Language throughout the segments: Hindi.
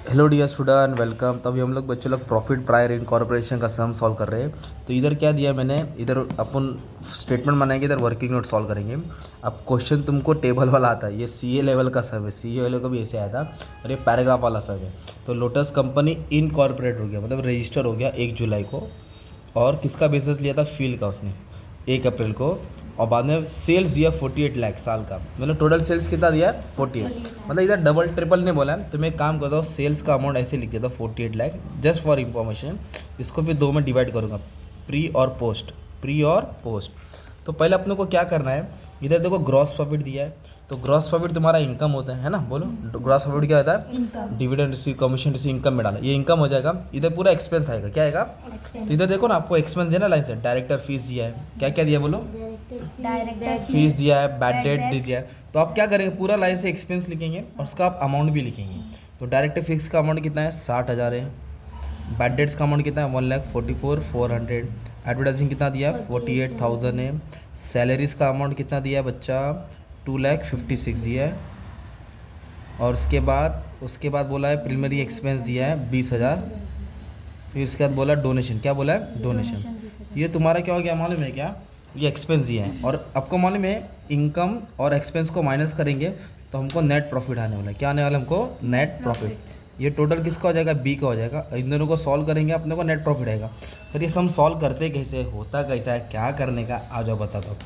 Hello dear student, welcome. तो अभी हम लोग बच्चे लोग प्रॉफिट प्रायर इनकॉर्पोरेशन का सम सॉल्व कर रहे हैं। तो इधर क्या दिया मैंने, इधर अपन स्टेटमेंट बनाएंगे, इधर वर्किंग नोट सॉल्व करेंगे। अब क्वेश्चन तुमको टेबल वाला आता है, ये सीए लेवल का सम है, सीए लेवल का भी ऐसे आया था, और ये पैराग्राफ वाला सम है। तो लोटस कंपनी इनकॉर्पोरेट हो गया, मतलब रजिस्टर हो गया 1 जुलाई को। और किसका बिजनेस लिया था, फील का उसने 1 अप्रैल को। और बाद में सेल्स दिया 48 लाख साल का, मतलब टोटल सेल्स कितना दिया 48। मतलब इधर डबल ट्रिपल नहीं बोला है, तो मैं एक काम करता हूँ, सेल्स का अमाउंट ऐसे लिख देता हूँ 48 लाख, जस्ट फॉर इंफॉर्मेशन। इसको फिर 2 में डिवाइड करूँगा, प्री और पोस्ट, प्री और पोस्ट। तो पहले अपने को क्या करना है, इधर देखो ग्रॉस प्रॉफिट दिया है, तो ग्रॉस प्रॉफिट तुम्हारा इनकम होता है ना, बोलो ग्रॉस प्रॉफिट क्या होता है, dividend receive, commission receive, income में डाला, ये इनकम हो जाएगा। इधर पूरा एक्सपेंस आएगा, क्या आएगा, तो इधर देखो ना, आपको एक्सपेंस देना लाइन से, डायरेक्टर फीस दिया है, क्या क्या दिया बोलो, फीस दिया है, बैड डेट दिया है। तो आप क्या करेंगे, पूरा लाइन से एक्सपेंस लिखेंगे और उसका आप अमाउंट भी लिखेंगे। तो डायरेक्टर फिक्स का अमाउंट कितना है, 60,000 है। बैड डेट्स का अमाउंट कितना है, 1,44,400। एडवर्टाइजिंग कितना दिया, 48,000 है। सैलरीज का अमाउंट कितना दिया है बच्चा, 2,56,000 दिया है। और उसके बाद बोला है प्रीलिमिनरी एक्सपेंस दिया है 20,000। फिर उसके बाद बोला डोनेशन, क्या बोला है, डोनेशन। ये तुम्हारा क्या हो गया मालूम है क्या, ये एक्सपेंस दिए हैं। और आपको मालूम है, इनकम और एक्सपेंस को माइनस करेंगे तो हमको नेट प्रॉफिट आने वाला है, क्या आने वाला है हमको, नेट प्रॉफिट। ये टोटल किसका हो जाएगा, बी का हो जाएगा। इन दोनों को सॉल्व करेंगे, अपने को नेट प्रॉफिट आएगा। फिर ये सम सॉल्व करते कैसे, होता कैसा है, क्या करने का, आ जाओ बताता हूँ।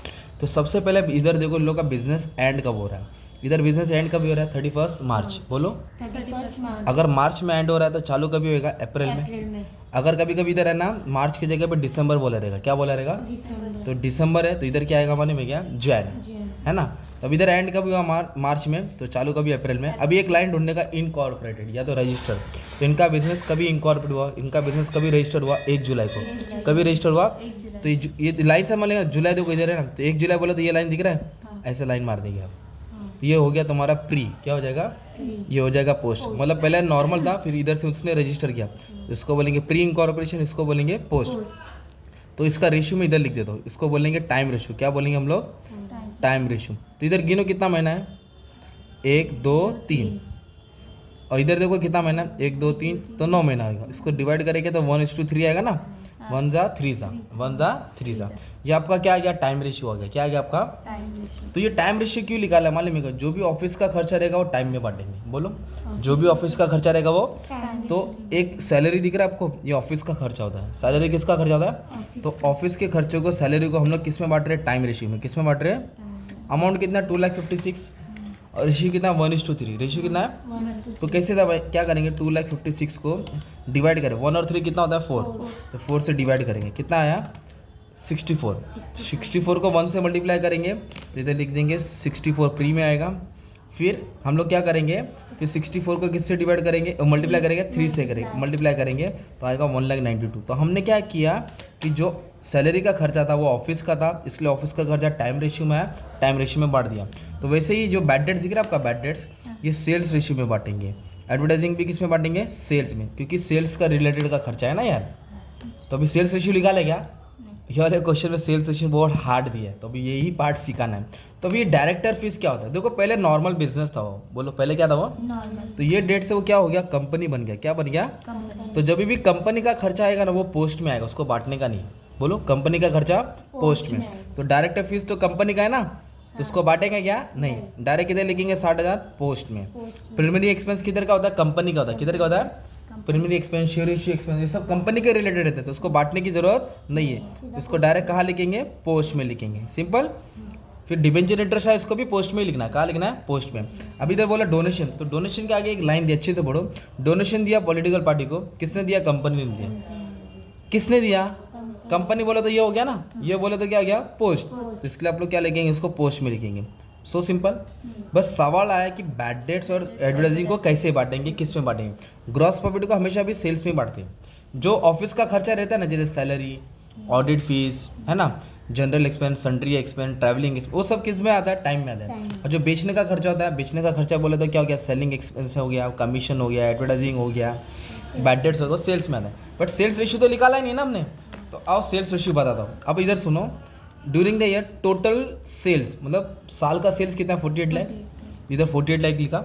तो सबसे पहले इधर देखो, इन लोग का बिजनेस एंड कब हो रहा है, इधर बिजनेस एंड कभी हो रहा है, 31 मार्च, बोलो 31 मार्च। अगर मार्च में एंड हो रहा है तो चालू कभी होएगा, अप्रैल में। अगर कभी कभी इधर है ना, मार्च की जगह पे दिसंबर बोला रहेगा, क्या बोला रहेगा, तो दिसंबर है, तो इधर क्या आएगा मालूम है क्या, जैन, है ना। तो अब इधर एंड कभी हुआ, मार्च में, तो चालू कभी अप्रैल में। अभी एक लाइन ढूंढने का, इनकॉर्पोरेटेड या तो रजिस्टर। तो इनका बिजनेस कभी इनकॉर्पोरेट हुआ, इनका बिजनेस कभी रजिस्टर हुआ, 1 जुलाई को। कभी रजिस्टर हुआ, तो ये लाइन से मानेगा, जुलाई देखो इधर है ना, तो 1 जुलाई बोला तो ये लाइन दिख रहा है, ऐसे लाइन मार देंगे आप। तो ये हो गया तुम्हारा प्री, क्या हो जाएगा, ये हो जाएगा पोस्ट। मतलब पहले नॉर्मल था, फिर इधर से उसने रजिस्टर किया, तो इसको बोलेंगे प्री इनकॉर्पोरेशन, इसको बोलेंगे पोस्ट। तो इसका रेशियो में इधर लिख देता हूँ, इसको बोलेंगे टाइम रेशियो, क्या बोलेंगे हम लोग, टाइम रेशियो। तो इधर गिनो कितना महीना है, 1 2 3। और इधर देखो कितना महीना, 1 2 3, तो 9 महीना आएगा। इसको डिवाइड करेंगे तो 1:3 आएगा ना, 1 जा 3 जा, 1 जा 3 जा। ये आपका क्या आ गया, टाइम रेशियो आ गया, क्या आ गया आपका, तो ये टाइम रेशियो क्यों निकाला है मालूम है, जो भी ऑफिस का खर्चा रहेगा वो टाइम में बांटेंगे, बोलो जो भी ऑफिस का खर्चा रहेगा वो। तो एक सैलरी दिख रहा है आपको, ये ऑफिस का खर्चा होता है, सैलरी किसका खर्चा होता है, तो ऑफिस के खर्चों को, सैलरी को हम लोग किस में बांट रहे हैं, टाइम रेशियो में। किस में बांट रहे हैं, अमाउंट कितना 2,56,000, और रेशियो कितना 1:3, रेशियो कितना है, तो कैसे था भाई, क्या करेंगे, 2,56,000 को डिवाइड करें, 1 और 3 कितना होता है 4, तो 4 से डिवाइड करेंगे, कितना आया 64। 64 को 1 से मल्टीप्लाई करेंगे, तो इधर लिख देंगे 64 प्री में आएगा। फिर हम लोग क्या करेंगे, फिर 64 को किससे डिवाइड करेंगे, मल्टीप्लाई करेंगे 3 से करेंगे, मल्टीप्लाई करेंगे तो आएगा 1,92,000। तो हमने क्या किया कि जो सैलरी का खर्चा था वो ऑफिस का था, इसलिए ऑफिस का खर्चा टाइम रेशियो में आया, टाइम रेशियो में बांट दिया। तो वैसे ही जो बैड डेट्स दिख रहा है आपका, बैड डेट्स ये सेल्स रेशियो में बांटेंगे। एडवर्टाइजिंग भी किस में बांटेंगे, सेल्स में, क्योंकि सेल्स का रिलेटेड का खर्चा है ना यार। तो अभी सेल्स रेशियो निकाले क्या, ये वाले क्वेश्चन में सेल्स रेशियो बहुत हार्ड दिया है, तो अभी यही पार्ट सिखाना है। तो अभी डायरेक्टर फीस क्या होता है, देखो पहले नॉर्मल बिजनेस था वो, बोलो पहले क्या था वो नॉर्मल, तो ये डेट से वो क्या हो गया, कंपनी बन गया, क्या बन गया, तो जब भी कंपनी का खर्चा आएगा ना वो पोस्ट में आएगा, उसको बांटने का नहीं, बोलो कंपनी का खर्चा पोस्ट में। तो डायरेक्टर फीस तो कंपनी का है ना, तो उसको बांटेंगे क्या, नहीं, डायरेक्ट किधर लिखेंगे 60,000 पोस्ट में। प्रीलिमिनरी एक्सपेंस किधर का होता है, कंपनी का होता है, किधर का होता है, प्रीमियरी एक्सपेंस, शेयर इश्यू एक्सपेंस, ये सब कंपनी के रिलेटेड रहते हैं, तो उसको बांटने की जरूरत नहीं है, तो इसको डायरेक्ट कहाँ लिखेंगे, पोस्ट में लिखेंगे, सिंपल। फिर डिबेंचर इंटरेस्ट है, इसको भी पोस्ट में ही लिखना है, कहाँ लिखना है, पोस्ट में। अभी इधर बोला डोनेशन, तो डोनेशन के आगे एक लाइन दी, अच्छे से पढ़ो, डोनेशन दिया पॉलिटिकल पार्टी को, किसने दिया, कंपनी ने दिया, किसने दिया, कंपनी बोला तो ये हो गया ना, ये बोले तो क्या हो गया, पोस्ट। तो इसके लिए आप लोग क्या लिखेंगे, इसको पोस्ट में लिखेंगे, सो सिंपल। बस सवाल आया कि बैड डेट्स और एडवर्टाइजिंग को कैसे बांटेंगे, किस में बांटेंगे। ग्रॉस प्रॉफिट को हमेशा भी सेल्स में बांटते हैं। जो ऑफिस का खर्चा रहता है ना, जैसे सैलरी, ऑडिट फीस, है ना, general expense, sundry expense, travelling expense, वो सब किस में आता है, टाइम में आता है। और जो बेचने का खर्चा होता है, बेचने का खर्चा बोले तो क्या हो गया, सेलिंग एक्सपेंस हो गया, कमीशन हो गया, एडवर्टाइजिंग हो गया, बैड डेट्स हो गया, सेल्स में आता है। बट सेल्स रेशियो तो निकाला ही नहीं ना हमने, तो आओ सेल्स रेशियो बताता हूँ। अब इधर सुनो, during the year total sales, मतलब साल का सेल्स कितना है, 48 लाख, इधर 48 लाख लिखा।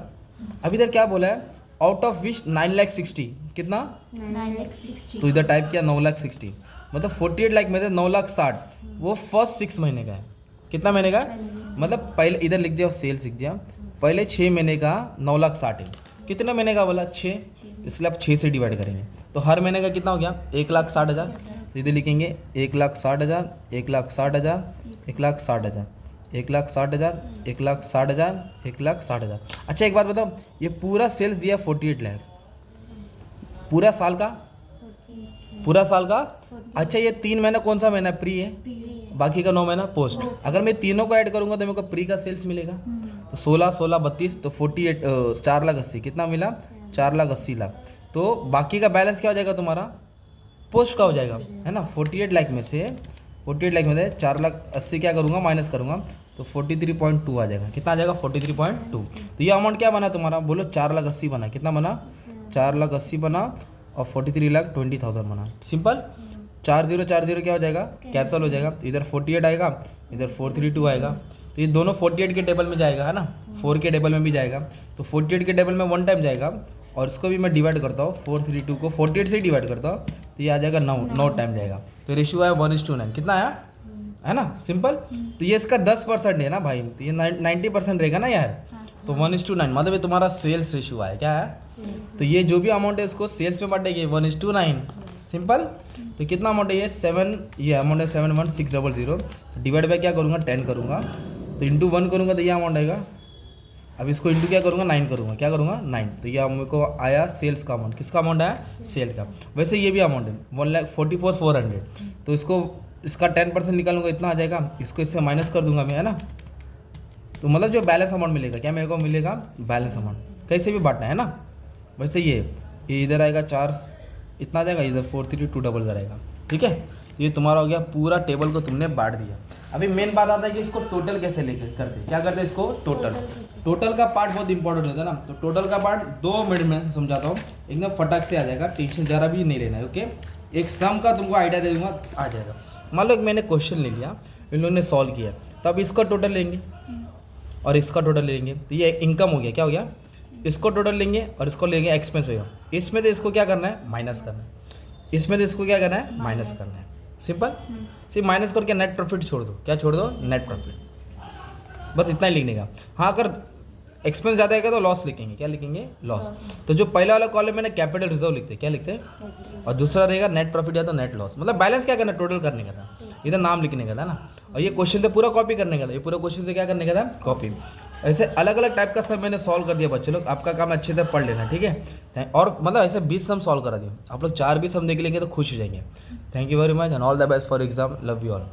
अब इधर क्या बोला है, आउट ऑफ विच 9,60,000 कितना, 9,60,000 तो इधर टाइप किया 9,60,000, मतलब 48 लाख में से 9,60,000 वो फर्स्ट 6 महीने का है। कितना महीने का, मतलब पहले इधर लिख दिया सेल्स लिख दिया, पहले 6 महीने का 9,60,000 है। कितने महीने का बोला 6, इसलिए आप 6 से डिवाइड करेंगे तो हर महीने का कितना हो गया 1,60,000। तो इधर लिखेंगे 1,60,000, 1,60,000, 1,60,000, 1,60,000, 1,60,000, 1,60,000। अच्छा एक बात बताओ, ये पूरा सेल्स दिया 48 लाख, पूरा साल का, पूरा साल का। अच्छा ये 3 महीना कौन सा महीना प्री है, बाकी का 9 महीना पोस्ट। अगर मैं तीनों को ऐड करूंगा तो मेरे को प्री का सेल्स मिलेगा। तो 16, 16, 32 तो 48 4,80,000 कितना मिला 4,80,000। तो बाकी का बैलेंस क्या हो जाएगा तुम्हारा, पोस्ट का हो जाएगा, है ना। 48 लाख में से 4,80,000 क्या करूँगा माइनस करूँगा तो 43.2 आ जाएगा। कितना आ जाएगा 43.2। तो ये अमाउंट क्या बना तुम्हारा, बोलो 4,80,000 बना। कितना बना 4,80,000 बना और 43,20,000 बना। सिंपल, 4040 क्या हो जाएगा, कैंसिल हो जाएगा। तो इधर 48 आएगा, इधर 432 आएगा। तो ये दोनों 48 के टेबल में जाएगा, है ना, 4 के टेबल में भी जाएगा। तो 48 के टेबल में 1 टाइम जाएगा और इसको भी मैं डिवाइड करता हूँ, 432 को 48 से डिवाइड करता हूँ तो ये आ जाएगा 9 टाइम जाएगा। तो रेशियो आया 1:9। कितना आया, है ना, सिंपल। तो ये इसका 10% है ना भाई, तो ये 90% रहेगा ना यार। तो 1:9 मतलब ये तुम्हारा सेल्स रेशियो आया, क्या है। तो ये जो भी अमाउंट है इसको सेल्स में बांटेंगे 1:9, सिंपल। तो कितना अमाउंट है ये 7, ये अमाउंट है 71600। डिवाइड बाय क्या करूँगा 10 करूँगा, तो इंटू 1 करूँगा तो ये अमाउंट आएगा। अब इसको इंटू क्या करूँगा 9 करूँगा, क्या करूँगा 9। तो ये मेरे को आया सेल्स का अमाउंट। किसका अमाउंट आया, सेल का। वैसे ये भी अमाउंट है 1,44,400। तो इसको इसका 10% निकालूंगा, इतना आ जाएगा। इसको इससे माइनस कर दूंगा मैं, है ना। तो मतलब जो बैलेंस अमाउंट मिलेगा, क्या मेरे को मिलेगा बैलेंस अमाउंट। कैसे भी बांटना है ना। वैसे ये इधर आएगा 4 इतना आ जाएगा, इधर 43200 आएगा। ठीक है, ये तुम्हारा हो गया, पूरा टेबल को तुमने बांट दिया। अभी मेन बात आता है कि इसको टोटल कैसे लेकर करते हैं, क्या करते हैं इसको टोटल का पार्ट बहुत इंपॉर्टेंट होता है ना। तो टोटल का पार्ट 2 मिनट में समझाता हूँ, एकदम फटाक से आ जाएगा, टेंशन जरा भी नहीं लेना है। ओके, एक सम का तुमको आइडिया दे दूंगा, आ जाएगा। मान लो एक मैंने क्वेश्चन ले लिया, इन लोगों ने सॉल्व किया, तो अब इसका टोटल लेंगे और इसका टोटल लेंगे, तो ये इनकम हो गया, क्या हो गया, इसको टोटल लेंगे और इसको लेंगे एक्सपेंस होगा। इसमें तो इसको क्या करना है माइनस करना है, इसमें तो इसको क्या करना है माइनस करना है। सिंपल, सिर्फ माइनस करके नेट प्रॉफिट छोड़ दो, क्या छोड़ दो, नेट प्रॉफिट, बस इतना ही लिखने का। हाँ, अगर एक्सपेंस ज़्यादा आएगा तो लॉस लिखेंगे, क्या लिखेंगे, लॉस। तो जो पहला वाला कॉलम में ना कैपिटल रिजर्व लिखते हैं, क्या लिखते हैं, और दूसरा रहेगा नेट प्रॉफिट या तो नेट लॉस। मतलब बैलेंस क्या करना है, टोटल करने का था, इधर नाम लिखने का था ना। और ये क्वेश्चन से पूरा कॉपी करने का था, ये पूरा क्वेश्चन से क्या करने का था, कॉपी। ऐसे अलग अलग टाइप का सब मैंने सॉल्व कर दिया बच्चे लोग, आपका काम अच्छे से पढ़ लेना, ठीक है। और मतलब ऐसे 20 सम सॉल्व करा दिए, आप लोग 4 भी सम देख लेंगे तो खुश हो जाएंगे। Thank you very much and all the best for exam, love you all.